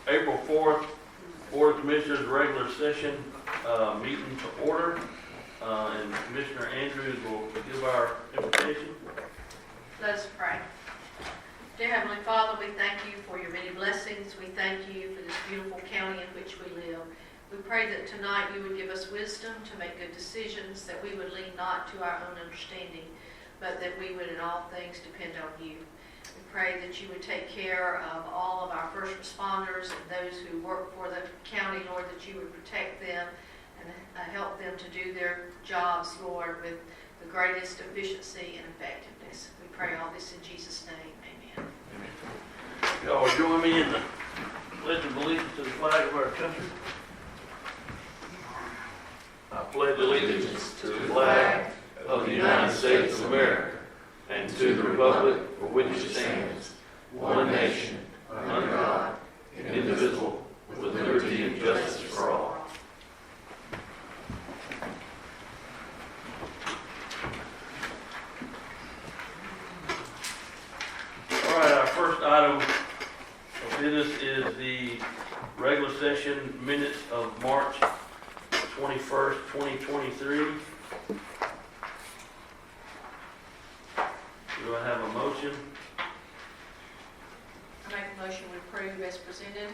April 4th, Board of Commissioners regular session meeting to order. And Commissioner Andrews will give our invitation. Let us pray. Dear Heavenly Father, we thank you for your many blessings. We thank you for this beautiful county in which we live. We pray that tonight you would give us wisdom to make good decisions, that we would lean not to our own understanding, but that we would in all things depend on you. We pray that you would take care of all of our first responders and those who work for the county, Lord, that you would protect them and help them to do their jobs, Lord, with the greatest efficiency and effectiveness. We pray all this in Jesus' name. Amen. Y'all join me in the pledge of allegiance to the flag of our country. I pledge allegiance to the flag of the United States of America and to the republic for which it stands, one nation, under God, indivisible, with liberty and justice for all. All right, our first item of business is the regular session minutes of March 21st, 2023. Do I have a motion? I make a motion to approve as presented.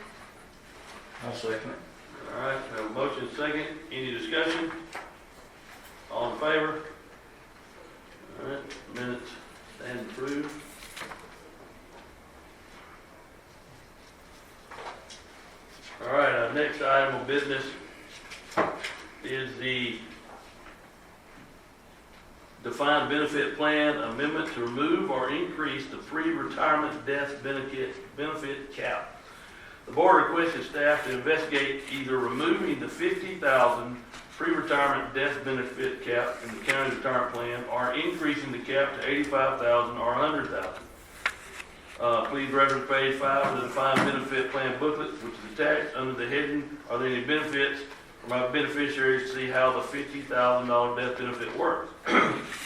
I'll second it. All right, we have a motion second. Any discussion? All in favor? All right, minutes stand approved. All right, our next item of business is the defined benefit plan amendment to remove or increase the pre-retirement death benefit cap. The board requested staff to investigate either removing the $50,000 pre-retirement death benefit cap in the county retirement plan or increasing the cap to $85,000 or $100,000. Please reference page 5 of the defined benefit plan booklet, which is attached under the heading, "Are there any benefits for my beneficiaries?" to see how the $50,000 death benefit works.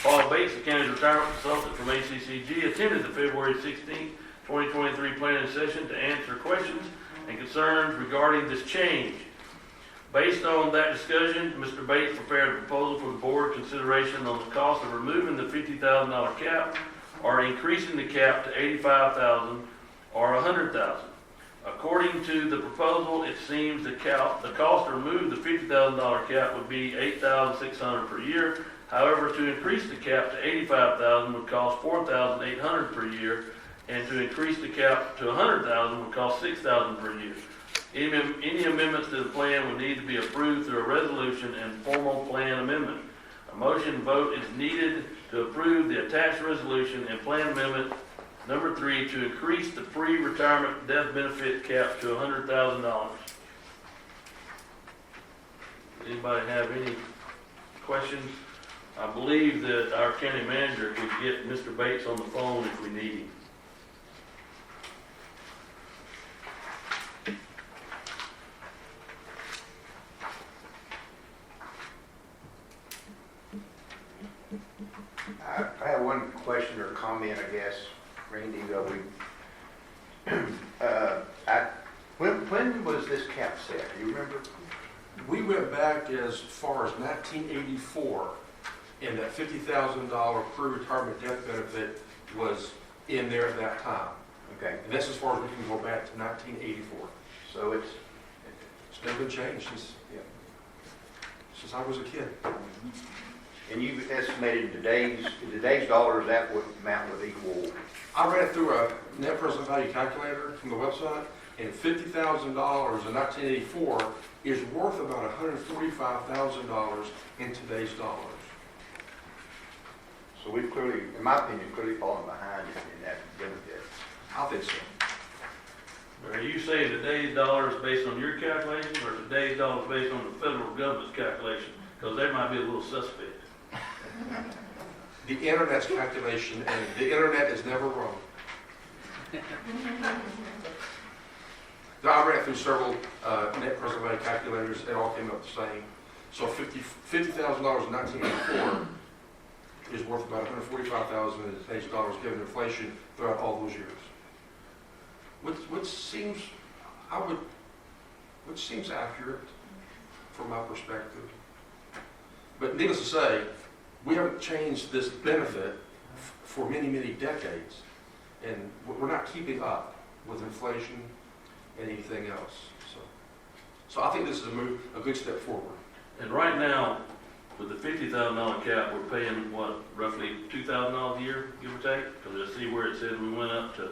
Paul Bates, the county retirement consultant from ACCG, attended the February 16, 2023 planning session to answer questions and concerns regarding this change. Based on that discussion, Mr. Bates prepared a proposal for the board consideration on the cost of removing the $50,000 cap or increasing the cap to $85,000 or $100,000. According to the proposal, it seems the cost to remove the $50,000 cap would be $8,600 per year. However, to increase the cap to $85,000 would cost $4,800 per year, and to increase the cap to $100,000 would cost $6,000 per year. Any amendments to the plan would need to be approved through a resolution and formal plan amendment. A motion vote is needed to approve the attached resolution and plan amendment number 3 to increase the pre-retirement death benefit cap to $100,000. Anybody have any questions? I believe that our county manager could get Mr. Bates on the phone if we need him. I have one question or comment, I guess, Randy. When was this cap set? Do you remember? We went back as far as 1984, and that $50,000 pre-retirement death benefit was in there at that time. Okay, And that's as far as we can go back to 1984. so it's It's never been changed since I was a kid. and you estimated today's dollars, that would amount would equal. I ran it through a net present value calculator from the website, and $50,000 in 1984 is worth about $145,000 in today's dollars. So we've clearly, in my opinion, clearly fallen behind in that benefit. I think so. Are you saying today's dollars based on your calculation or today's dollars based on the federal government's calculation? Because they might be a little suspect. The internet's calculation, and the internet is never wrong. I ran through several net present value calculators, it all came up the same. So $50,000 in 1984 is worth about $145,000 in today's dollars given inflation throughout all those years. Which seems, I would which seems accurate from my perspective. But needless to say, we haven't changed this benefit for many, many decades. And we're not keeping up with inflation and anything else. So I think this is a good step forward. And right now, with the $50,000 cap, we're paying, what, roughly $2,000 a year, give or take? Because I see where it said we went up to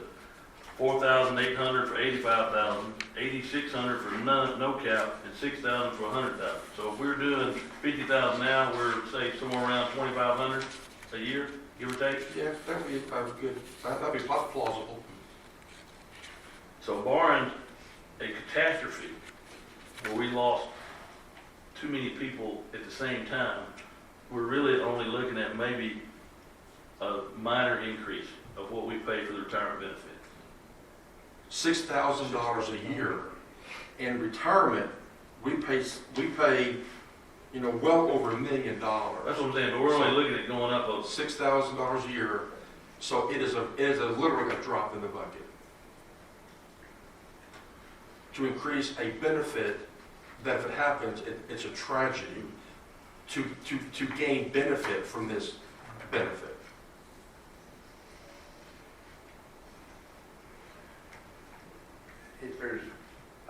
$4,800 for $85,000, $8,600 for no cap, and $6,000 for $100,000. So if we're doing $50,000 now, we're, say, somewhere around $2,500 a year, give or take? Yeah, that would be good. That'd be plausible. So barring a catastrophe where we lost too many people at the same time, we're really only looking at maybe a minor increase of what we pay for the retirement benefit. $6,000 a year. In retirement, we pay, well over $1 million. That's what I'm saying, but we're only looking at going up of, $6,000 a year. So it is literally a drop in the bucket. To increase a benefit that if it happens, it's a tragedy to gain benefit from this benefit.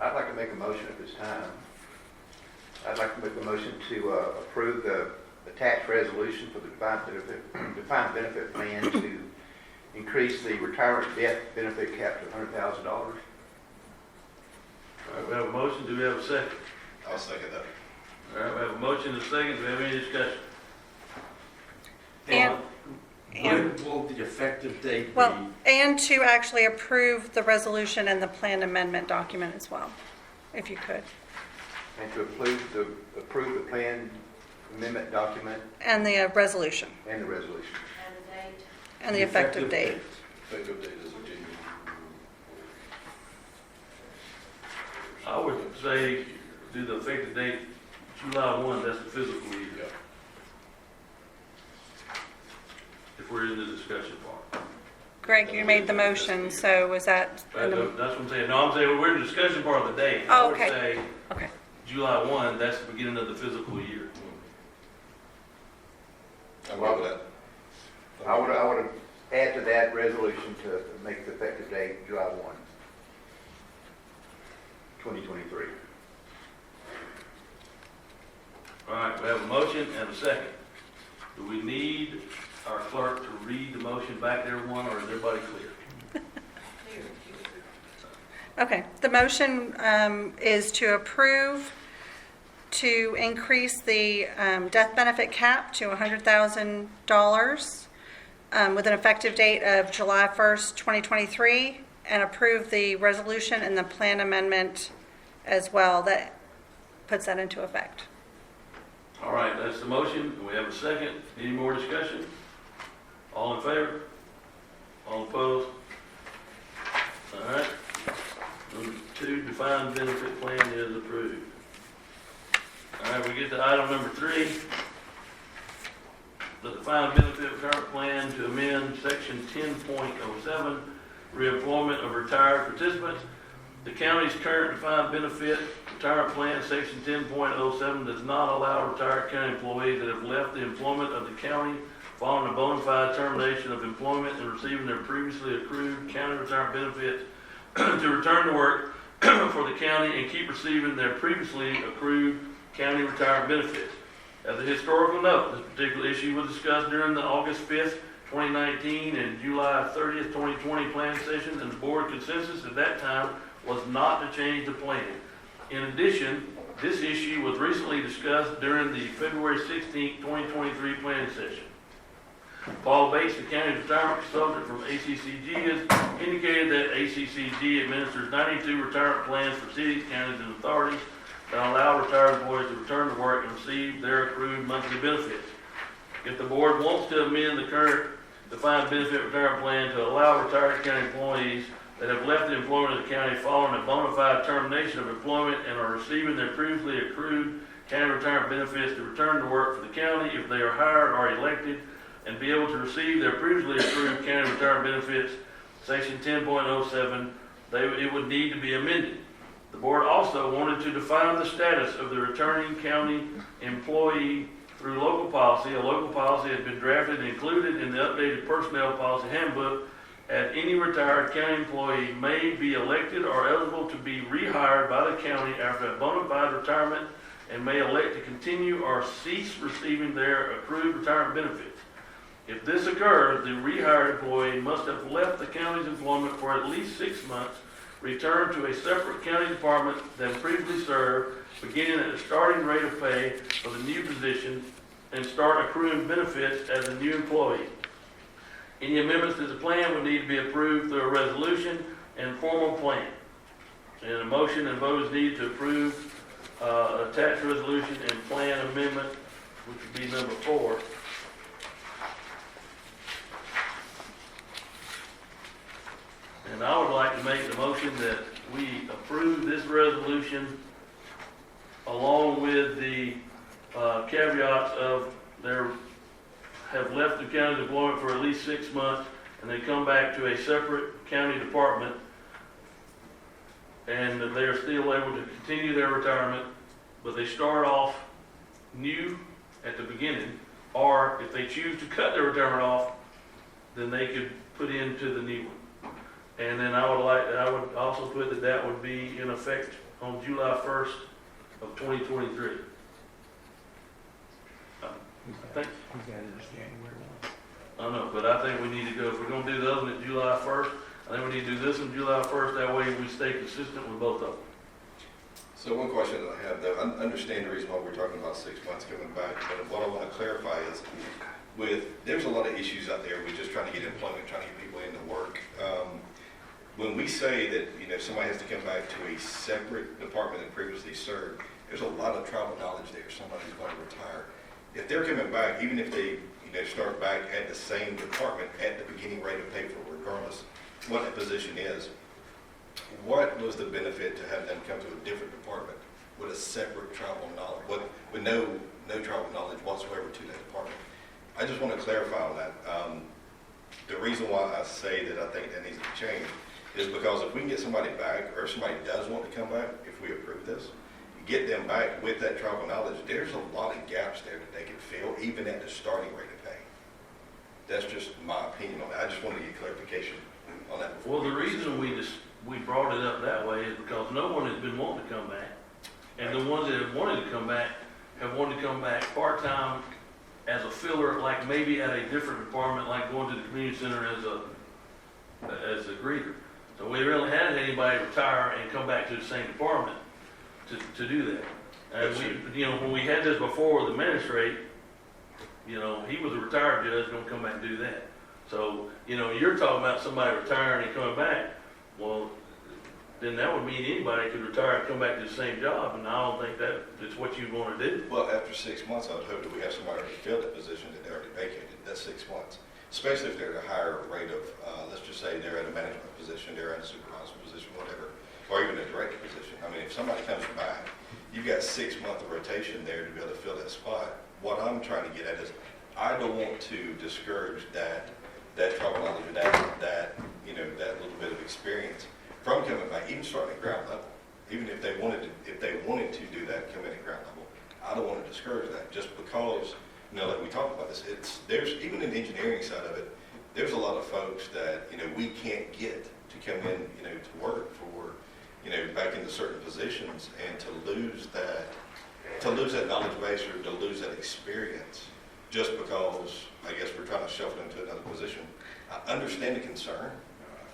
I'd like to make a motion at this time. I'd like to make a motion to approve the tax resolution for the defined benefit plan to increase the retirement death benefit cap to $100,000. all right, we have a motion, do we have a second? I'll second that. All right, we have a motion and a second, do we have any discussion? And- When will the effective date be? Well, and to actually approve the resolution and the plan amendment document as well, if you could. And to approve the plan amendment document And the resolution and the resolution. And the date. and the effective date. Effective date is January. I would say do the effective date July 1, that's the physical year. Yeah. If we're in the discussion part. Greg, you made the motion, so was that? That's what I'm saying. No, I'm saying we're in the discussion part of the day. Oh, I would okay. say Okay. July 1, that's the beginning of the physical year. I'm good with that. I would add to that resolution to make the effective date July 1, 2023. All right, we have a motion and a second. Do we need our clerk to read the motion back to everyone, or is everybody clear? Okay. The motion is to approve to increase the death benefit cap to $100,000 with an effective date of July 1st, 2023, and approve the resolution and the plan amendment as well that puts that into effect. All right, that's the motion. We have a second. Any more discussion? All in favor? All opposed? All right. Number 2, defined benefit plan is approved. All right, we get to item number 3. The defined benefit retirement plan to amend section 10.07, reemployment of retired participants. The county's current defined benefit retirement plan, section 10.07, does not allow retired county employees that have left the employment of the county following a bona fide termination of employment and receiving their previously accrued county retirement benefits to return to work for the county and keep receiving their previously accrued county retirement benefits. As a historical note, this particular issue was discussed during the August 5th, 2019 and July 30th, 2020 plan sessions, and the board consensus at that time was not to change the plan. In addition, this issue was recently discussed during the February 16th, 2023 planning session. Paul Bates, the county retirement consultant from ACCG, has indicated that ACCG administers 92 retirement plans for cities, counties, and authorities that allow retired employees to return to work and receive their accrued monthly benefits. If the board wants to amend the current defined benefit retirement plan to allow retired county employees that have left the employment of the county following a bona fide termination of employment and are receiving their previously accrued county retirement benefits to return to work for the county if they are hired or elected and be able to receive their previously accrued county retirement benefits, section 10.07, it would need to be amended. The board also wanted to define the status of the returning county employee through local policy. A local policy had been drafted and included in the updated personnel policy handbook. At any retired county employee may be elected or eligible to be rehired by the county after a bona fide retirement and may elect to continue or cease receiving their accrued retirement benefits. If this occurs, the rehired employee must have left the county's employment for at least 6 months, return to a separate county department than previously served, beginning at the starting rate of pay for the new position, and start accruing benefits as a new employee. Any amendments to the plan would need to be approved through a resolution and formal plan. And a motion and vote is needed to approve attached resolution and plan amendment, which would be number 4. And I would like to make the motion that we approve this resolution along with the caveats of their have left the county employment for at least 6 months, and they come back to a separate county department, and that they are still able to continue their retirement, but they start off new at the beginning, or if they choose to cut their retirement off, then they could put into the new one. And then I would also put that that would be in effect on July 1st of 2023. I think, I know, but I think we need to go, if we're gonna do the other one at July 1st, I think we need to do this on July 1st, that way we stay consistent with both of them. So one question that I have, though, I understand the reason why we're talking about 6 months coming back, but what I want to clarify is, there's a lot of issues out there, we're just trying to get employment, trying to get people into work. When we say that, somebody has to come back to a separate department than previously served, there's a lot of tribal knowledge there, somebody's going to retire. If they're coming back, even if they, start back at the same department at the beginning rate of pay for regardless what the position is, what was the benefit to have them come to a different department with a separate tribal knowledge, with no tribal knowledge whatsoever to that department? I just want to clarify on that. The reason why I say that I think that needs to change is because if we can get somebody back, or if somebody does want to come back, if we approve this, get them back with that tribal knowledge, there's a lot of gaps there that they can fill, even at the starting rate of pay. That's just my opinion on that. I just wanted to get clarification on that. Well, the reason we brought it up that way is because no one has been wanting to come back. And the ones that have wanted to come back have wanted to come back part-time as a filler, like maybe at a different department, like going to the community center as a greeter. So we really hadn't anybody retire and come back to the same department to do that. And we, when we had this before with the magistrate, he was a retired judge, gonna come back and do that. So, you're talking about somebody retiring and coming back, well, then that would mean anybody could retire and come back to the same job, and I don't think that it's what you'd wanna do. Well, after 6 months, I would hope that we have somebody already filled the position that they already vacated. That's 6 months. Especially if they're at a higher rate of, let's just say they're at a management position, they're at a supervisor position, whatever, or even a director position. I mean, if somebody comes back, you've got 6 months of rotation there to be able to fill that spot. What I'm trying to get at is, I don't want to discourage that tribal knowledge, that little bit of experience from coming back, even starting at ground level. Even if they wanted to do that, come in at ground level, I don't want to discourage that just because, like we talked about this, there's even in the engineering side of it, there's a lot of folks that, we can't get to come in, to work for, back into certain positions, and to lose that knowledge base or to lose that experience just because, I guess, we're trying to shuffle into another position. I understand the concern,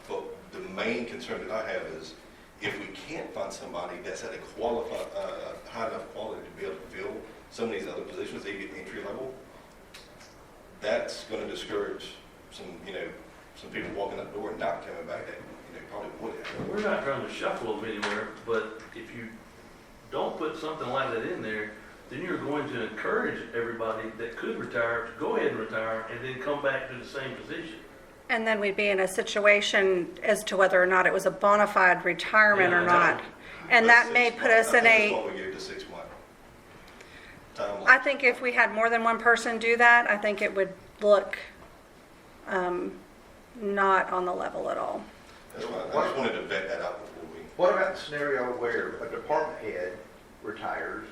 but the main concern that I have is if we can't find somebody that's at a high enough quality to be able to fill some of these other positions, they get entry level, that's going to discourage some people walking out the door and not coming back that, probably would have. We're not trying to shuffle them anywhere, but if you don't put something like that in there, then you're going to encourage everybody that could retire to go ahead and retire and then come back to the same position. And then we'd be in a situation as to whether or not it was a bona fide retirement or not. And that may put us in That's why we gave the 6 month timeline. I think if we had more than one person do that, I think it would look not on the level at all. That's why I just wanted to vet that out before we. What about the scenario where a department head retires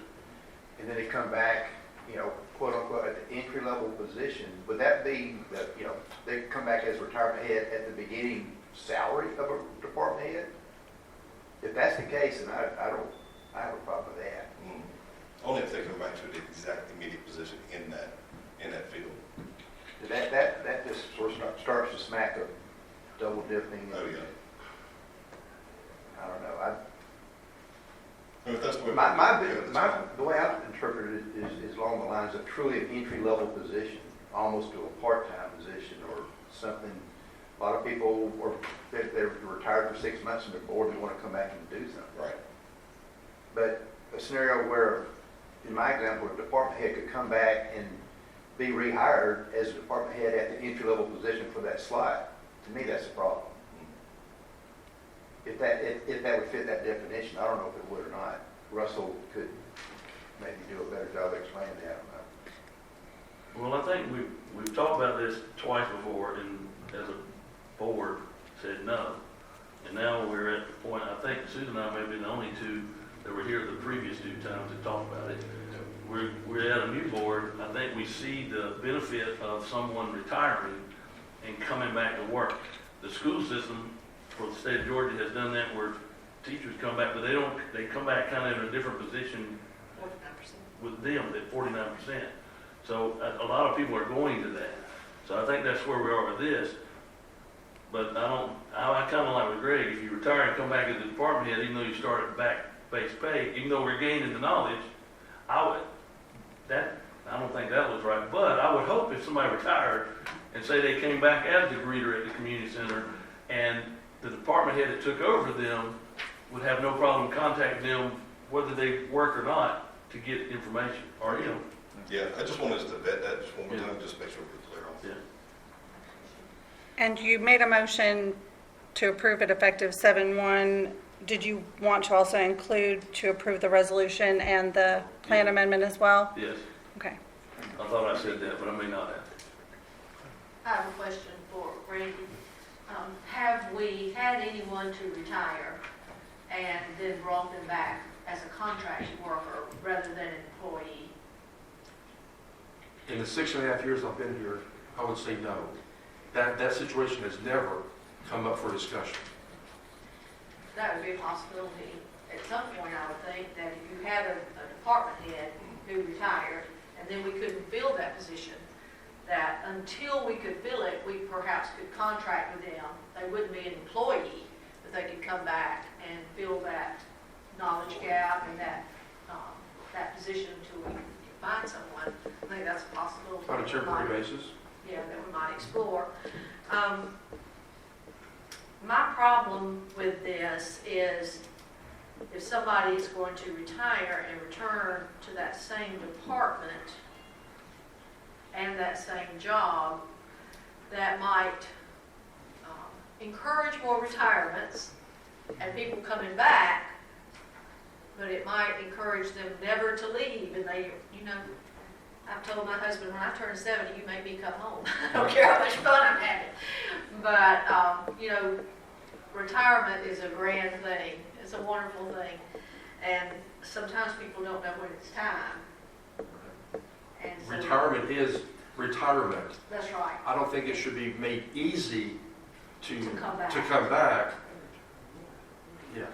and then they come back, you know, quote unquote, at the entry level position? Would that be, that, you know, they come back as retirement head at the beginning salary of a department head? If that's the case, then I have a problem with that. Only if they come back to the exact immediate position in that field. That just sort of starts to smack of double dipping. Oh, yeah. I don't know. I mean, if that's the way. The way I interpret it is along the lines of truly an entry-level position, almost to a part-time position or something. A lot of people, they're retired for 6 months and they're bored, they want to come back and do something. Right. But a scenario where, in my example, a department head could come back and be rehired as a department head at the entry-level position for that slot, to me, that's a problem. If that would fit that definition, I don't know if it would or not. Russell could maybe do a better job explaining that, I don't know. Well, I think we've talked about this twice before, and as a board said no. And now we're at the point, I think Susan and I may be the only two that were here the previous two times to talk about it. We're at a new board. I think we see the benefit of someone retiring and coming back to work. The school system for the state of Georgia has done that where teachers come back, but they come back kind of in a different position 49%. with them at 49%. So a lot of people are going to that. So I think that's where we are with this. But I kind of like with Greg, if you retire and come back as a department head, even though you start at back base pay, even though we're gaining the knowledge, I don't think that was right. But I would hope if somebody retired and say they came back as the greeter at the community center and the department head that took over them would have no problem contacting them whether they work or not to get information, or, you know. Yeah, I just want us to vet that just one more Yeah. time, just make sure we're clear on it. Yeah. And you made a motion to approve it effective 7/1. Did you want to also include to approve the resolution and the plan amendment as well? Yes, Okay. I thought I said that, but I may not have. I have a question for Randy. Have we had anyone to retire and then brought them back as a contract worker rather than an employee? In the 6.5 years I've been here, I would say no. That situation has never come up for discussion. That would be a possibility. At some point, I would think that if you had a department head who retired, and then we couldn't fill that position, that until we could fill it, we perhaps could contract with them. They wouldn't be an employee, but they could come back and fill that knowledge gap and that position until we could find someone. I think that's a possibility. On a temporary basis. Yeah, that we might explore. My problem with this is if somebody is going to retire and return to that same department and that same job, that might encourage more retirements and people coming back, but it might encourage them never to leave. And they, you know, I've told my husband, when I turn 70, you make me come home. I don't care how much fun I'm having. But, you know, retirement is a grand thing. It's a wonderful thing. And sometimes people don't know when it's time. And so, Retirement is retirement. that's right. I don't think it should be made easy to come back. come back. Yeah.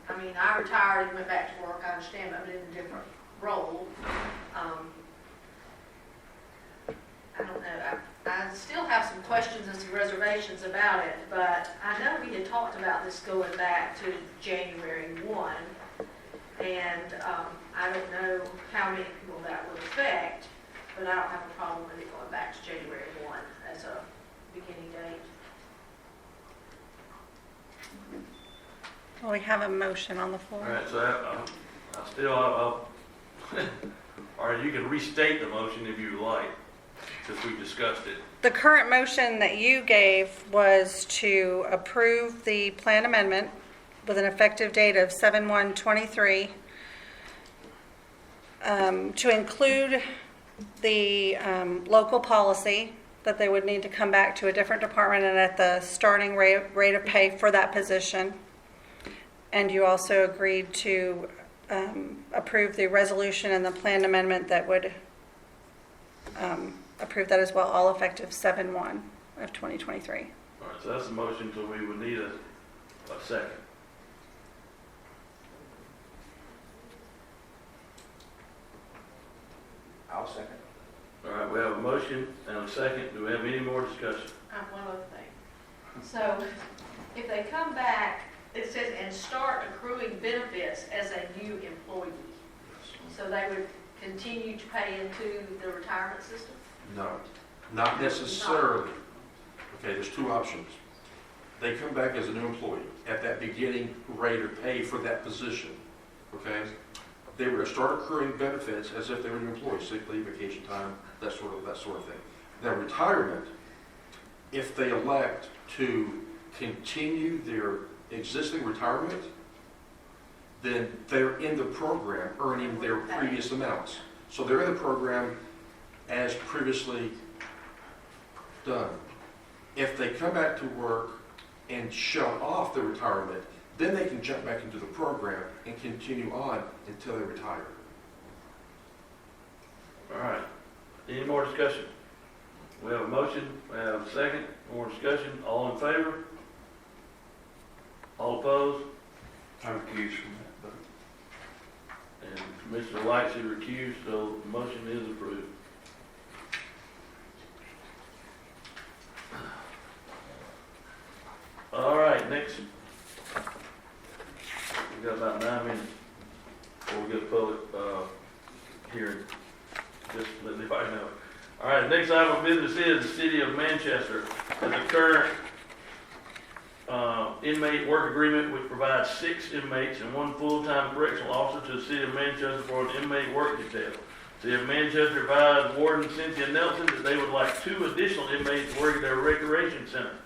I mean, I retired and went back to work. I understand, but I'm in a different role. I don't know. I still have some questions and some reservations about it, but I know we had talked about this going back to January 1, and I don't know how many people that would affect, but I don't have a problem with it going back to January 1 as a beginning date. Well, we have a motion on the All floor. right, so I'll or you can restate the motion if you would like, since we discussed it. The current motion that you gave was to approve the plan amendment with an effective date of 7/1/23, to include the local policy that they would need to come back to a different department and at the starting rate of pay for that position. And you also agreed to approve the resolution and the plan amendment that would approve that as well, all effective 7/1 of 2023. All right, so that's the motion, so we would need a second. I'll second. All right, we have a motion and a second. Do we have any more discussion? One other thing. So if they come back, it says, and start accruing benefits as a new employee. So they would continue to pay into the retirement system? No, not necessarily. Okay, there's two options. They come back as a new employee at that beginning rate of pay for that position, okay? They were to start accruing benefits as if they were new employees, sick leave, vacation time, that sort of thing. Now, retirement, if they elect to continue their existing retirement, then they're in the program earning their previous amounts. So they're in the program as previously done. If they come back to work and shut off their retirement, then they can jump back into the program and continue on until they retire. All right. Any more discussion? We have a motion, we have a second, more discussion. All in favor? All opposed? I'm recused from that, but And Commissioner Lights is recused, so the motion is approved. All right, next. We got about 9 minutes before we get a public hearing. Just let everybody know. All right, next item of business is the City of Manchester has a current inmate work agreement which provides 6 inmates and 1 full-time correctional officer to the City of Manchester for an inmate work detail. City of Manchester advised Warden Cynthia Nelson that they would like 2 additional inmates to work at their recreation center.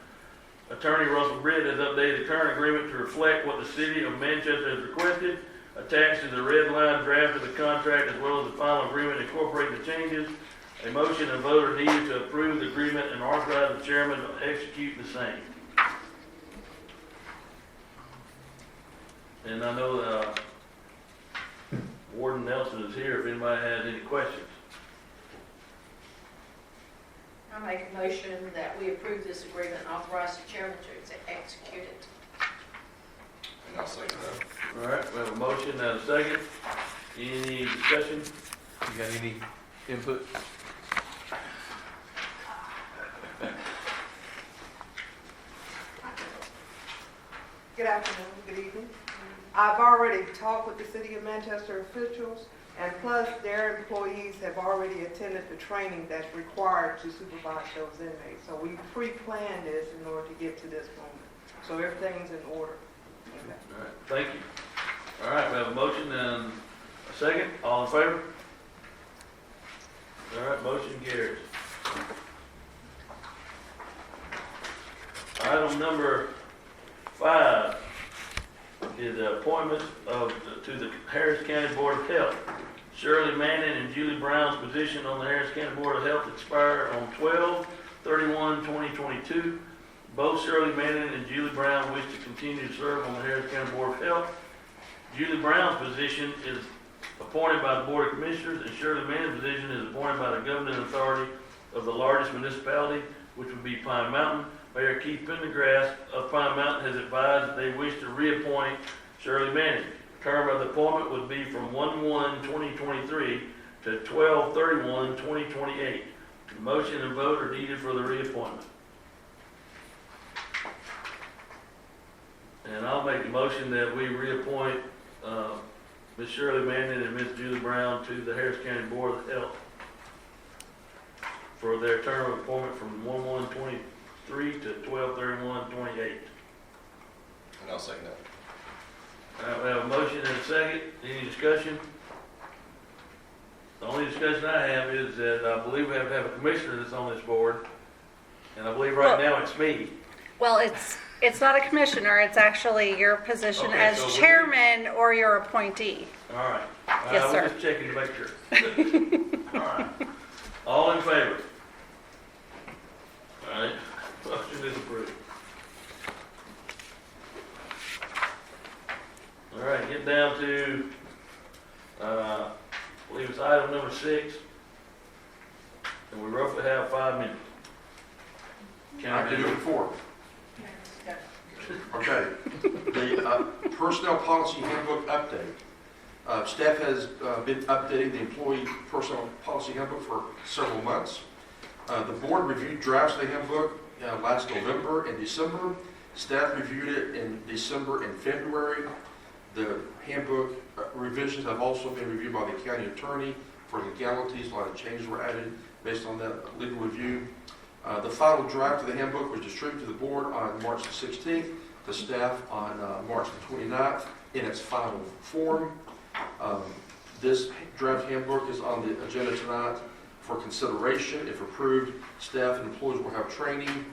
Attorney Russell Britt has updated the current agreement to reflect what the City of Manchester has requested. Attached to the red line draft of the contract as well as the final agreement incorporating the changes. A motion and vote are needed to approve the agreement and authorize the chairman to execute the same. And I know Warden Nelson is here if anybody has any questions. I make a motion that we approve this agreement and authorize the chairman to execute it. And I'll second that. All right, we have a motion and a second. Any discussion? you got any input? Good afternoon, good evening. I've already talked with the City of Manchester officials, and plus their employees have already attended the training that's required to supervise those inmates. So we pre-planned this in order to get to this moment. So everything's in order. Okay. All right, thank you. All right, we have a motion and a second. All in favor? All right, motion carries. Item number 5 is the appointment to the Harris County Board of Health. Shirley Manning and Julie Brown's position on the Harris County Board of Health expired on 12/31/2022. Both Shirley Manning and Julie Brown wish to continue to serve on the Harris County Board of Health. Julie Brown's position is appointed by the Board of Commissioners, and Shirley Manning's position is appointed by the governing authority of the largest municipality, which would be Pine Mountain. Mayor Keith Pendergrass of Pine Mountain has advised that they wish to reappoint Shirley Manning. The term of the appointment would be from 1/1/2023 to 12/31/2028. The motion and vote are needed for the reappointment. And I'll make the motion that we reappoint Ms. Shirley Manning and Ms. Julie Brown to the Harris County Board of Health for their term of appointment from 1/1/23 to 12/31/28. And I'll second that. All right, we have a motion and a second. Any discussion? The only discussion I have is that I believe we have to have a commissioner that's on this board. And I believe right now it's me. Well, it's not a commissioner, it's actually your position Okay, as so we- chairman or your appointee. All right. Yes, I sir. was just checking to make sure. All right. All in favor? All right. Motion is approved. get down to, I believe it's item number 6. And we roughly have 5 minutes. I can do it for. Okay, the personnel policy handbook update. Staff has been updating the employee personnel policy handbook for several months. The board reviewed drafts of the handbook last November and December. Staff reviewed it in December and February. The handbook revisions have also been reviewed by the county attorney for legalities. A lot of changes were added based on that legal review. The final draft of the handbook was distributed to the board on March the 16th, to staff on March the 29th in its final form. This draft handbook is on the agenda tonight for consideration. If approved, staff and employees will have training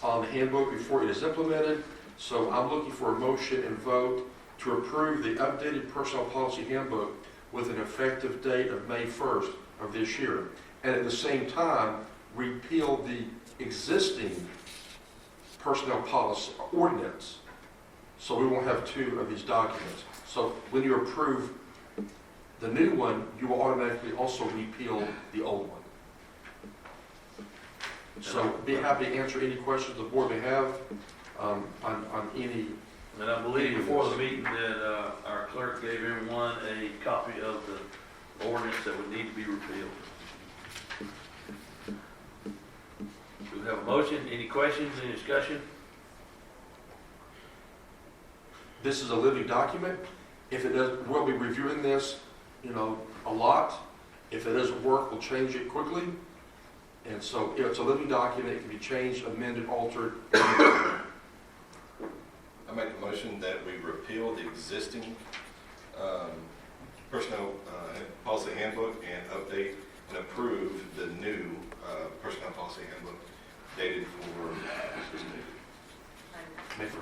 on the handbook before it is implemented. So I'm looking for a motion and vote to approve the updated personnel policy handbook with an effective date of May 1st of this year. And at the same time, repeal the existing personnel policy ordinance, so we won't have 2 of these documents. So when you approve the new one, you will automatically also repeal the old one. So be happy to answer any questions the board may have on any. And I believe before the meeting that our clerk gave everyone a copy of the ordinance that would need to be repealed. Do we have a motion? Any questions, any discussion? This is a living document. If it does, we'll be reviewing this, a lot. If it doesn't work, we'll change it quickly. And so it's a living document. It can be changed, amended, altered. I make a motion that we repeal the existing personnel policy handbook and update and approve the new personnel policy handbook dated for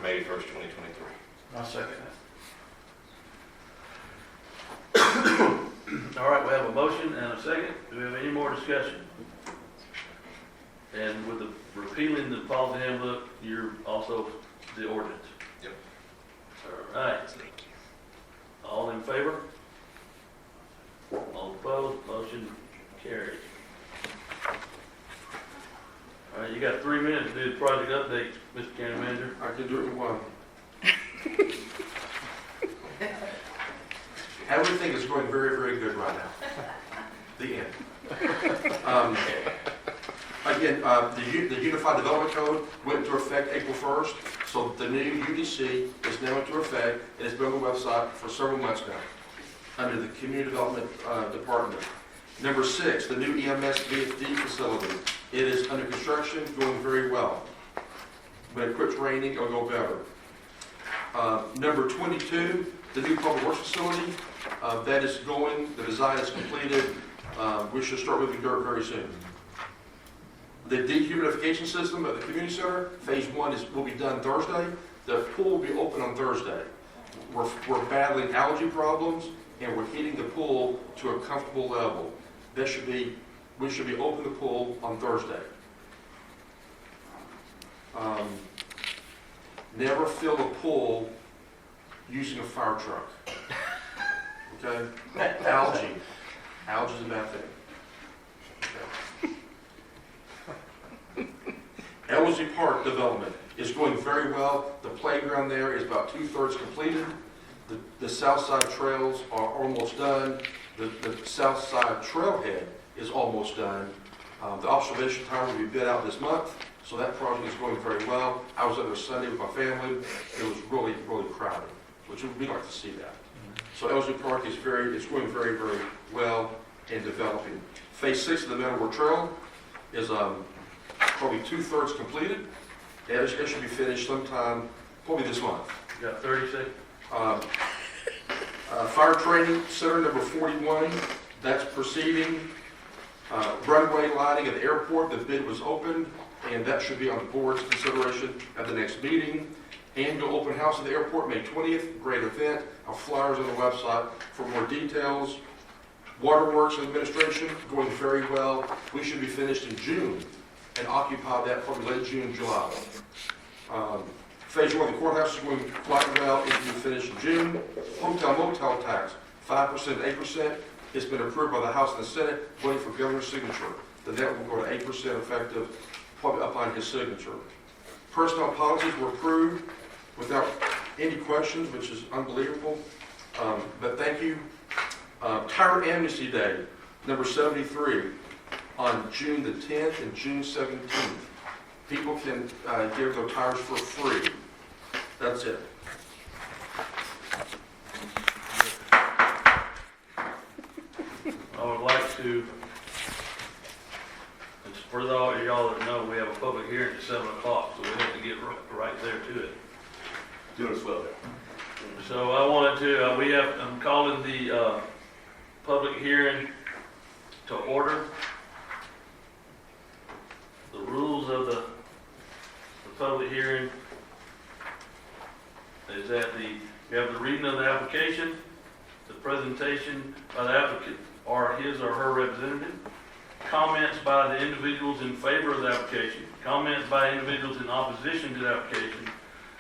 May 1st, 2023. I'll second that. All right, we have a motion and a second. Do we have any more discussion? And with the repealing the policy handbook, you're also the ordinance? Yep. All right. All in favor? All opposed? Motion carries. All right, you got 3 minutes to do the project update, Mr. County Manager. I can do it in one. Everything is going very, very good right now. The end. Again, the Unified Development Code went into effect April 1st, so the new UDC is now into effect, and it's been on the website for several months now, under the Community Development Department. Number 6, the new EMS VFD facility. It is under construction, going very well. When it quits raining, it'll go better. Number 22, the new public works facility. That is going, the design is completed. We should start moving dirt very soon. The dehumidification system at the community center, phase 1 will be done Thursday. The pool will be open on Thursday. We're battling algae problems, and we're heating the pool to a comfortable level. We should be open the pool on Thursday. Never fill a pool using a fire truck. Okay? Algae. Algae is a bad thing. Okay. Ellerslie Park development is going very well. The playground there is about 2/3 completed. The south side trails are almost done. The south side trailhead is almost done. The observation tower will be bid out this month, so that project is going very well. I was there Sunday with my family. It was really, really crowded, which we'd like to see that. So Ellerslie Park is going very, very well in developing. Phase 6 of the Meadowwood Trail is probably 2/3 completed. It should be finished sometime, probably this month. You got 30 seconds? Fire Training Center number 41, that's proceeding. Runway lighting at the airport, the bid was opened, and that should be on the board's consideration at the next meeting. Annual open house at the airport, May 20th, great event. Our flyers on the website for more details. Waterworks administration, going very well. We should be finished in June and occupy that probably late June, July. Phase 1 of the courthouse is going quite well. It will be finished in June. Hotel motel tax, 5% to 8%. It's been approved by the House and the Senate, waiting for governor's signature. The net will go to 8% effective probably upon his signature. Personnel policies were approved without any questions, which is unbelievable. But thank you. Tire Amnesty Day, number 73, on June the 10th and June 17th. People can give their tires for free. That's it. I would like to, it's for all of y'all that know, we have a public hearing at 7 o'clock, so we have to get right there to it. Doing us well there. So I wanted to, I'm calling the public hearing to order. The rules of the public hearing is that we have the reading of the application, the presentation by the applicant or his or her representative, comments by the individuals in favor of the application, comments by individuals in opposition to the application,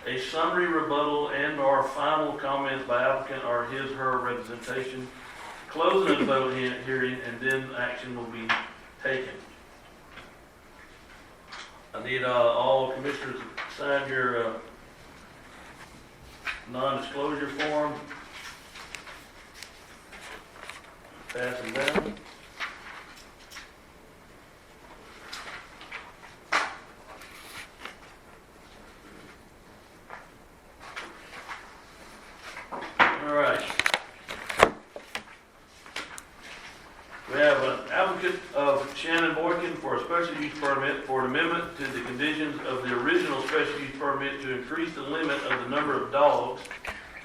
a summary rebuttal and or final comments by applicant or his or her representation, closing of the public hearing, and then action will be taken. I need all commissioners to sign your non-disclosure form. Pass them down. All right. We have an applicant of Shannon Boykin for a special use permit for an amendment to the conditions of the original special use permit to increase the limit of the number of dogs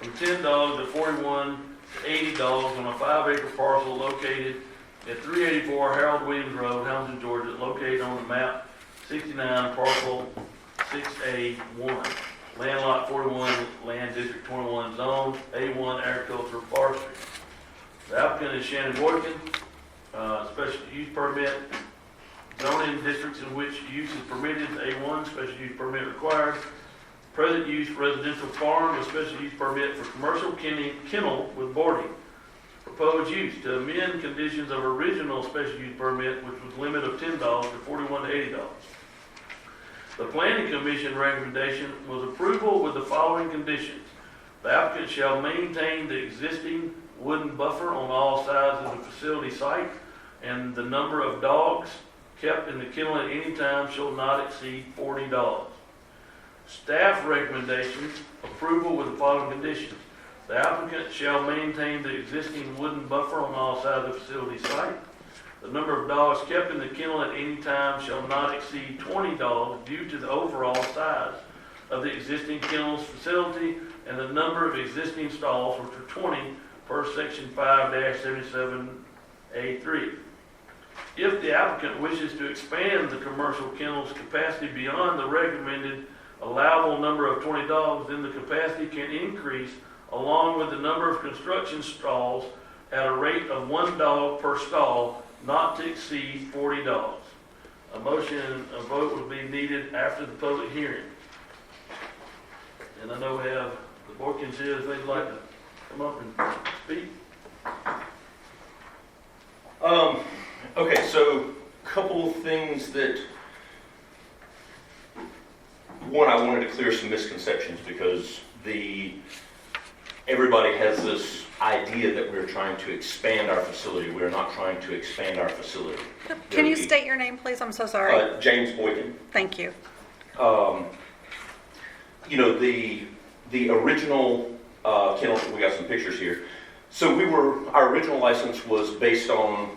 from 10 dogs to 41 to 80 dogs on a 5-acre parcel located at 384 Harold Williams Road, Hamilton, Georgia, located on the map 69, parcel 6A1, land lot 41, land district 21, zone A1, agricultural forestry. The applicant is Shannon Boykin. Special use permit, zoning districts in which use is permitted, A1, special use permit required. Present use residential farm with special use permit for commercial kennel with boarding. Proposed use to amend conditions of original special use permit, which was limit of 10 dogs to 41 to 80 dogs. The Planning Commission recommendation was approval with the following conditions. The applicant shall maintain the existing wooden buffer on all sides of the facility site, and the number of dogs kept in the kennel at any time shall not exceed 40 dogs. Staff recommendations, approval with the following conditions. The applicant shall maintain the existing wooden buffer on all sides of the facility site. The number of dogs kept in the kennel at any time shall not exceed 20 dogs due to the overall size of the existing kennel's facility and the number of existing stalls, which are 20 per section 5-77A3. If the applicant wishes to expand the commercial kennel's capacity beyond the recommended allowable number of 20 dogs, then the capacity can increase along with the number of construction stalls at a rate of 1 dog per stall, not to exceed 40 dogs. A motion and a vote will be needed after the public hearing. And I know we have the Boykins here if they'd like to come up and speak. Okay, so a couple things that, one, I wanted to clear some misconceptions because everybody has this idea that we're trying to expand our facility. We're not trying to expand our facility. Can you state your name, please? I'm so sorry. James Boykin. Thank you. You know, the original kennel, we got some pictures here. So our original license was based on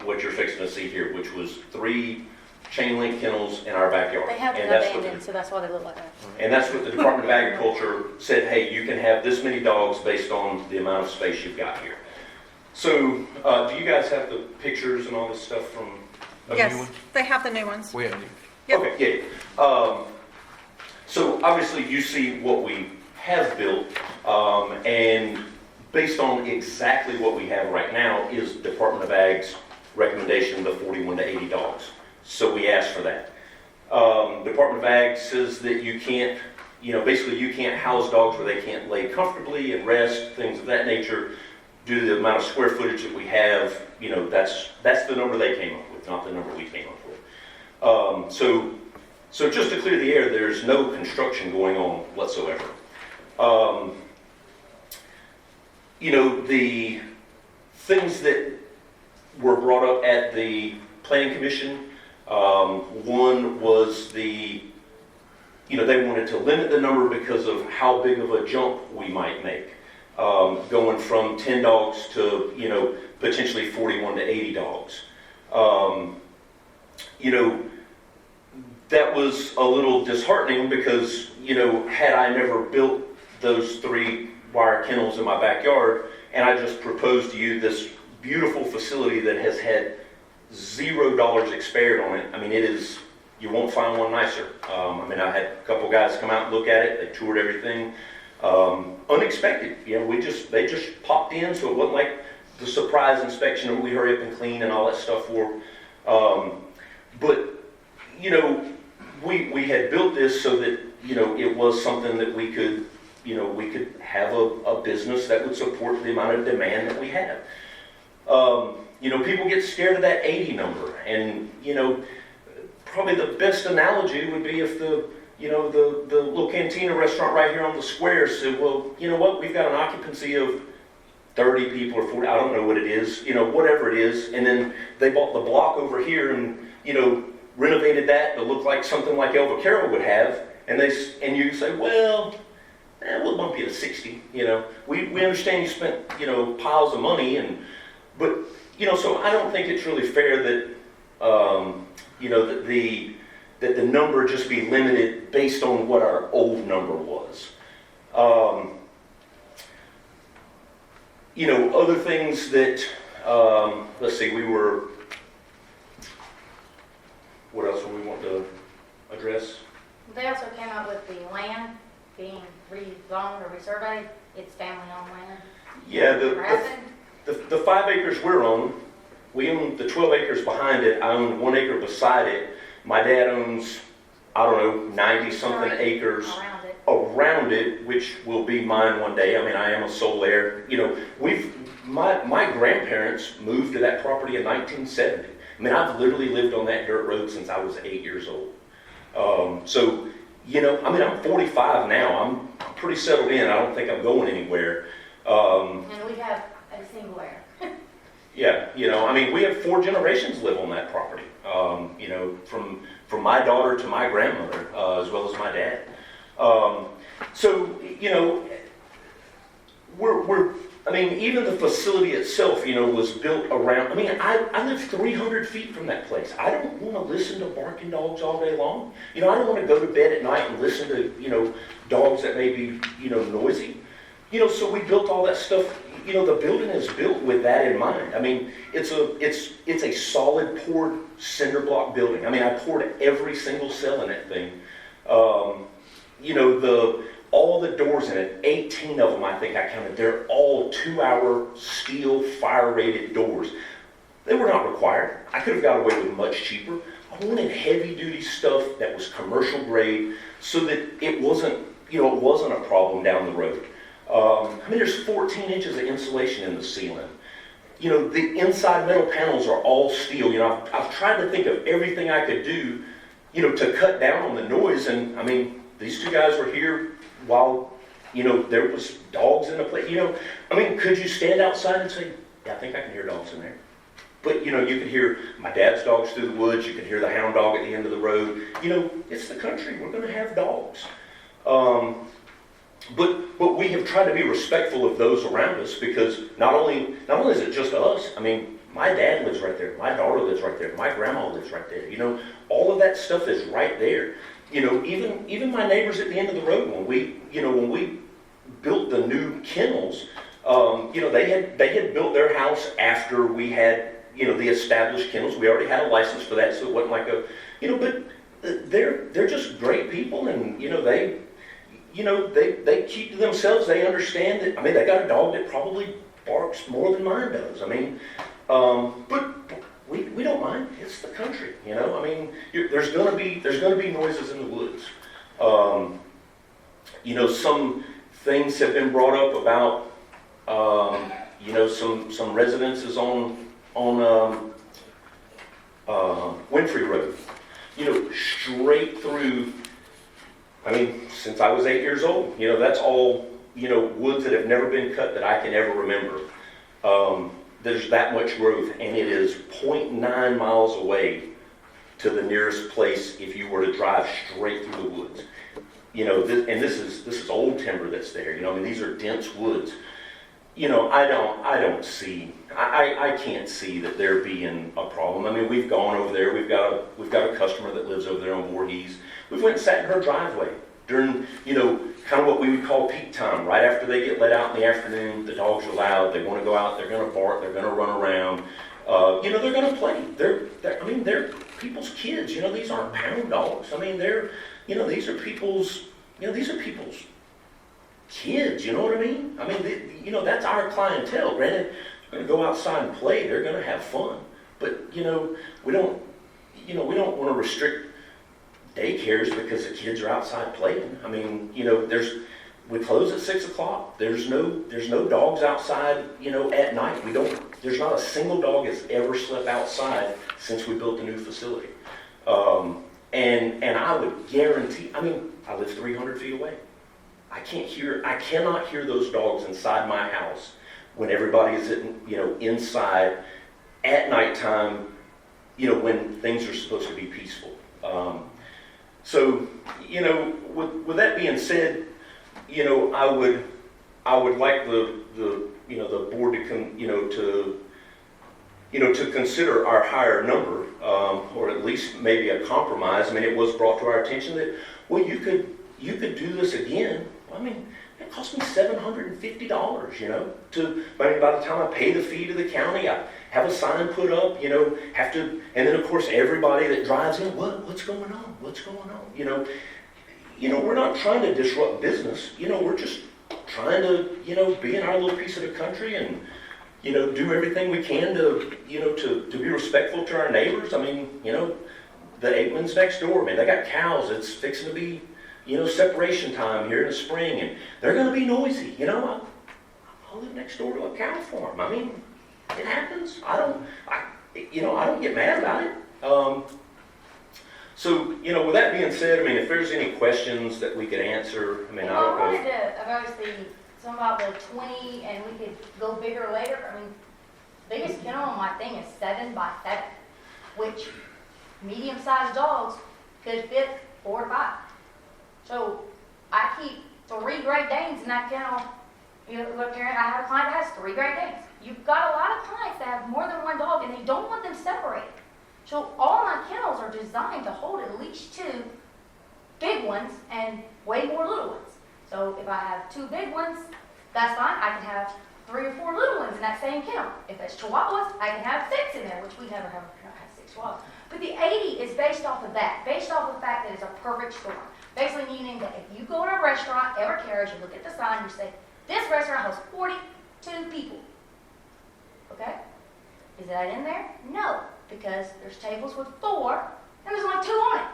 what you're fixing to see here, which was 3 chain link kennels in our backyard. They have been And that's what abandoned, so that's why they look like that. And that's what the Department of Agriculture said, hey, you can have this many dogs based on the amount of space you've got here. So, do you guys have the pictures and all this stuff from a new Yes, one? they have the new ones. We have Yep. Okay, yeah. So obviously you see what we have built, and based on exactly what we have right now is Department of Ag's recommendation, the 41 to 80 dogs. So we asked for that. Department of Ag says that you can't basically you can't house dogs where they can't lay comfortably and rest, things of that nature. Due to the amount of square footage that we have, that's the number they came up with, not the number we came up with. So just to clear the air, there's no construction going on whatsoever. The things that were brought up at the Planning Commission, one was they wanted to limit the number because of how big of a jump we might make. Going from 10 dogs to, potentially 41 to 80 dogs. That was a little disheartening because, had I never built those 3 wire kennels in my backyard and I just proposed to you this beautiful facility that has had $0 expired on it, it is, you won't find one nicer. I had a couple guys come out and look at it, they toured everything. Unexpected, they just popped in, so it wasn't like the surprise inspection that we hurry up and clean and all that stuff for. But we had built this so that it was something that we could have a business that would support the amount of demand that we have. People get scared of that 80 number, and probably the best analogy would be if the little cantina restaurant right here on the square said, well, you know what, we've got an occupancy of 30 people or 40, I don't know what it is, whatever it is, and then they bought the block over here and, renovated that to look like something like El Vaquero would have, and you say, well, we'll bump you to 60, we understand you spent, piles of money, but so I don't think it's really fair that, that the number just be limited based on what our old number was. Other things that, let's see, what else do we want to address? They also came up with the land being rezoned or resurveyed. It's family-owned land. Yeah, Harassing. the 5 acres we're on, we own the 12 acres behind it. I own 1 acre beside it. My dad owns, 90-something acres around it, which will be mine one day. I am a sole heir. My grandparents moved to that property in 1970. I've literally lived on that dirt road since I was 8 years old. I'm 45 now. I'm pretty settled in. I don't think I'm going anywhere. And we have a single heir. Yeah, we have 4 generations live on that property. From my daughter to my grandmother, as well as my dad. Even the facility itself, was built around. I live 300 feet from that place. I don't want to listen to barking dogs all day long. I don't want to go to bed at night and listen to, dogs that may be, noisy. So we built all that stuff. The building is built with that in mind. It's a solid poured cinder block building. I poured every single cell in that thing. All the doors in it, 18 of them I think I counted, they're all 2-hour steel fire-rated doors. They were not required. I could have got away with much cheaper. I wanted heavy-duty stuff that was commercial grade so that it wasn't a problem down the road. There's 14 inches of insulation in the ceiling. The inside metal panels are all steel. I've tried to think of everything I could do, to cut down on the noise. And these 2 guys were here while, there was dogs in the place. Could you stand outside and say, yeah, I think I can hear dogs in there. But, you could hear my dad's dogs through the woods. You could hear the hound dog at the end of the road. It's the country. We're going to have dogs. But we have tried to be respectful of those around us because not only is it just us. My dad lives right there. My daughter lives right there. My grandma lives right there. All of that stuff is right there. Even my neighbors at the end of the road when we built the new kennels, they had built their house after we had the established kennels. We already had a license for that, so it wasn't like but they're just great people, and they keep to themselves. They understand that. They got a dog that probably barks more than mine does. But we don't mind. It's the country, There's gonna be noises in the woods. Some things have been brought up about, some residences on Winfrey Road. Straight through, since I was 8 years old, that's all, woods that have never been cut that I can ever remember. There's that much growth, and it is 0.9 miles away to the nearest place if you were to drive straight through the woods. This is old timber that's there. These are dense woods. I can't see that there being a problem. We've gone over there. We've got a customer that lives over there on Voorhees. We've went and sat in her driveway during, kind of what we would call peak time. Right after they get let out in the afternoon, the dogs are loud. They want to go out. They're going to bark. They're going to run around. They're going to play. They're people's kids. These aren't pound dogs. These are people's kids. You know what I mean? That's our clientele. Granted, they're going to go outside and play. They're going to have fun. But we don't want to restrict daycares because the kids are outside playing. We close at 6 o'clock. There's no dogs outside, at night. There's not a single dog that's ever slept outside since we built the new facility. And I would guarantee, I live 300 feet away. I cannot hear those dogs inside my house when everybody is inside at nighttime, when things are supposed to be peaceful. With that being said, I would like the board to consider our higher number, or at least maybe a compromise. It was brought to our attention that, well, you could do this again. It cost me $750, by the time I pay the fee to the county, I have a sign put up, and then of course everybody that drives in, what's going on? What's going on? We're not trying to disrupt business. We're just trying to, be in our little piece of the country and, do everything we can to be respectful to our neighbors. The Aikmans next door, they got cows. It's fixing to be, separation time here in the spring, and they're going to be noisy. I live next door to a cow farm. It happens. I don't get mad about it. With that being said, if there's any questions that we could answer, I don't I know. wanted to, obviously, some about the 20, and we could go bigger later. Biggest kennel on my thing is 7 by 7, which medium-sized dogs could fit 4 or 5. So I keep 3 Great Danes in that kennel. Look, Karen, I have a client that has 3 Great Danes. You've got a lot of clients that have more than 1 dog, and they don't want them separated. So all my kennels are designed to hold at least 2 big ones and way more little ones. So if I have 2 big ones, that's fine. I can have 3 or 4 little ones in that same kennel. If it's Chihuahuas, I can have 6 in there, which we never have 6 Chihuahuas. But the 80 is based off of that, based off of the fact that it's a perfect storm. Basically meaning that if you go to a restaurant, Ever Carriage, you look at the sign, you say, this restaurant hosts 42 people. Okay? Is that in there? No, because there's tables with 4, and there's only 2 on it.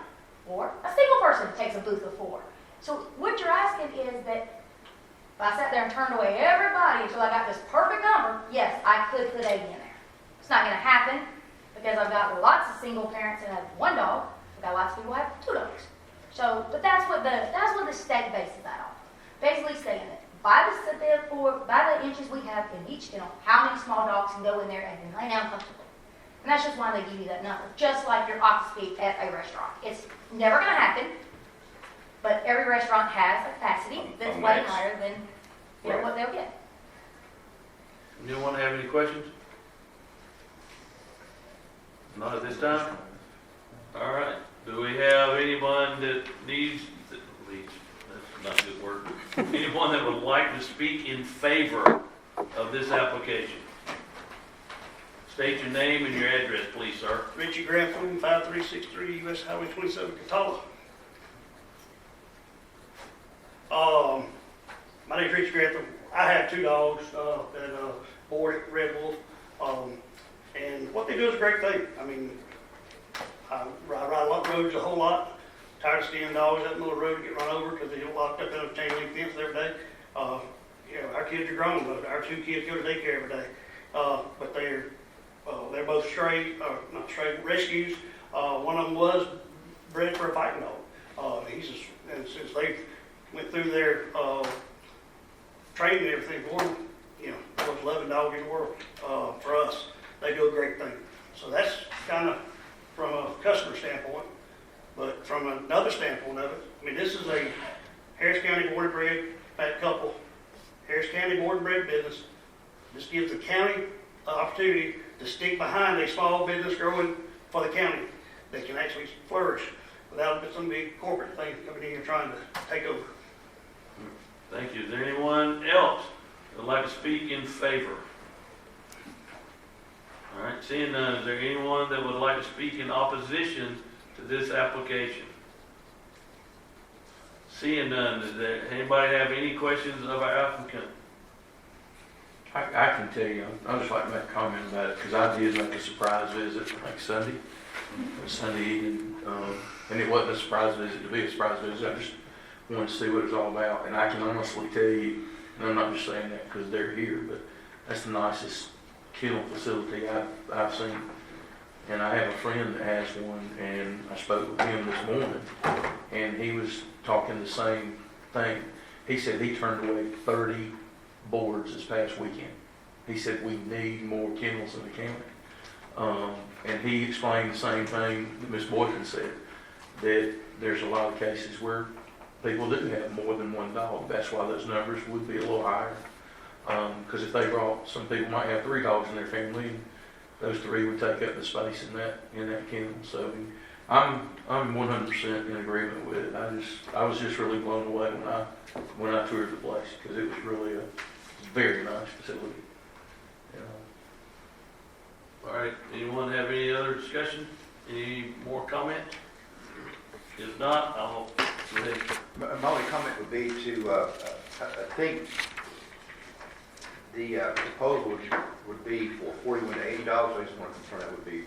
Or a single person takes a booth of 4. So what you're asking is that if I sat there and turned away everybody until I got this perfect number, yes, I could put 80 in there. It's not going to happen because I've got lots of single parents that have 1 dog. I've got lots of people who have 2 dogs. So, but that's what the state bases that on. Basically saying that by the inches we have in each kennel, how many small dogs can go in there and lay down comfortably. And that's just why they give you that number, just like your office feet at a restaurant. It's never going to happen, but every restaurant has a capacity that's way higher than what they'll get. Anyone have any questions? Not at this time? All right. Do we have anyone that needs, that's not a good word, anyone that would like to speak in favor of this application? State your name and your address, please, sir. Richie Grantham, 5363 US Highway 27, Catawba. My name's Richie Grantham. I have 2 dogs that board at Red Wolf, and what they do is a great thing. I ride a lot of roads a whole lot. tired of seeing dogs out in the middle of the road get run over because they get locked up in a chain link fence every day. You know, our kids are grown, but our 2 kids go to daycare every day. But they're both stray, not stray, rescues. One of them was bred for a fighting dog. And since they went through their training and everything for them, you know, the most loving dog in the world. For us, they do a great thing. So that's kind of from a customer standpoint. But from another standpoint of it, I mean, this is a Harris County Board and Bred, fat couple, Harris County Board and Bred business. This gives the county an opportunity to stick behind a small business growing for the county that can actually flourish without some big corporate thing coming in here trying to take over. Thank you. Is there anyone else that would like to speak in favor? All right, seeing none, is there anyone that would like to speak in opposition to this application? Seeing none, does there, anybody have any questions of our applicant? I can tell you, I'd just like to make a comment about it, because I did make a surprise visit, like Sunday evening, and it wasn't a surprise visit to be a surprise visit, I just wanted to see what it was all about, and I can honestly tell you, and I'm not just saying that because they're here, but that's the nicest kennel facility I've seen. And I have a friend that has one, and I spoke with him this morning, and he was talking the same thing. He said he turned away 30 boards this past weekend. He said we need more kennels in the county. And he explained the same thing that Ms. Boykin said, that there's a lot of cases where people do have more than one dog. That's why those numbers would be a little higher. Because if they brought, some people might have 3 dogs in their family, and those 3 would take up the space in that kennel. So I'm 100% in agreement with it. I was just really blown away when I toured the place, because it was really a very nice facility. All right, anyone have any other discussion? Any more comments? If not, I'll go ahead. My only comment would be to, I think the proposal would be for $41 to $80. I just want to confirm that would be,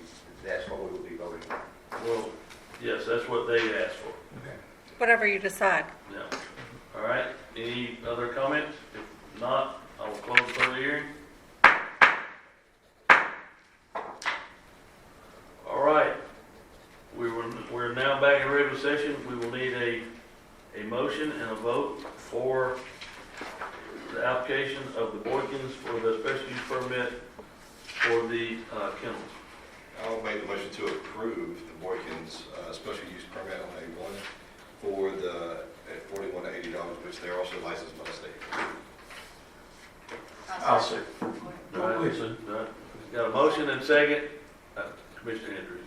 that's what we would be voting on. Well, yes, that's what they asked for. Whatever you decide. Yeah. All right, any other comments? If not, I will close the public hearing. All right, we're now back in regular session. We will need a motion and a vote for the application of the Boykins for the special use permit for the kennels. I'll make the motion to approve the Boykins special use permit on A1 for the at $41 to $80, which they're also licensed by the state. I'll say. All right, got a motion and second. Commissioner Andrews.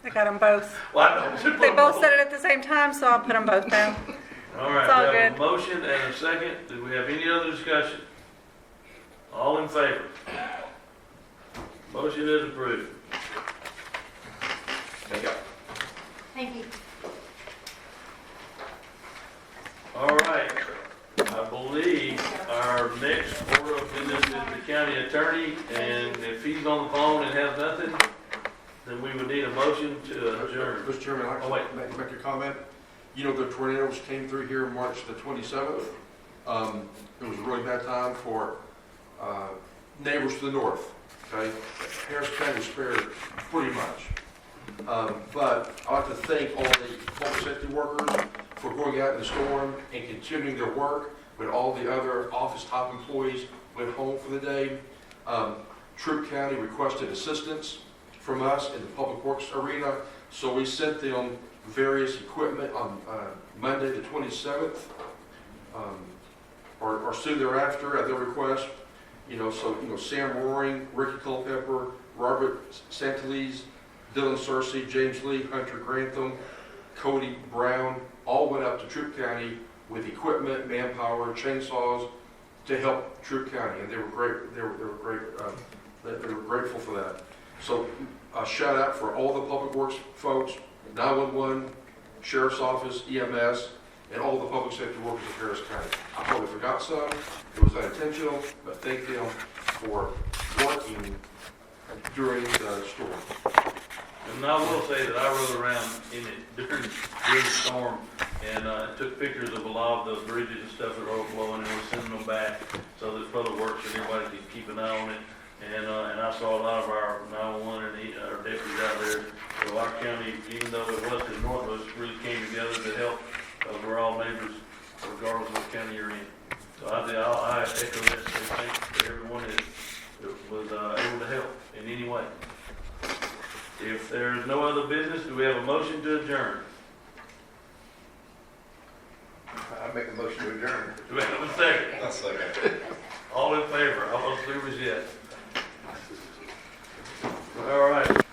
I got them both. Well, I know. They both said it at the same time, so I'll put them both down. All right, It's all we have a good. motion and a second. Do we have any other discussion? All in favor? Motion is approved. Thank you. Thank you. All right, I believe our next order of business is the county attorney, and if he's on the phone and has nothing, then we would need a motion to adjourn. Mr. Chairman, I'd Oh, like to make a comment. You know, the tornadoes came through here March the 27th. It was a really bad time for neighbors to the north, okay? Harris County was spared pretty much. But I'd like to thank all the public safety workers for going out in the storm and continuing their work when all the other office top employees went home for the day. Troup County requested assistance from us in the public works arena, so we sent them various equipment on Monday the 27th, or soon thereafter at their request. Sam Roaring, Ricky Culpepper, Robert Santalese, Dylan Searcy, James Lee, Hunter Grantham, Cody Brown, all went up to Troup County with equipment, manpower, chainsaws to help Troup County, and they were great. They were great. They were grateful for that. So a shout out for all the public works folks, 911, Sheriff's Office, EMS, and all the public safety workers of Harris County. I probably forgot some. It was unintentional, but thank them for working during the storm. And I will say that I rode around in it during the storm and took pictures of a lot of the bridges and stuff that were overflowing, and we're sending them back so that Public Works and everybody can keep an eye on it. And I saw a lot of our 911 and our deputies out there. So our county, even though it was to the north of us, really came together to help. We're all neighbors regardless of what county you're in. So I echo that, say thanks to everyone that was able to help in any way. If there is no other business, do we have a motion to adjourn? I make a motion to adjourn. Do we have a second? I'll second. All in favor? All those favors, yes. All right.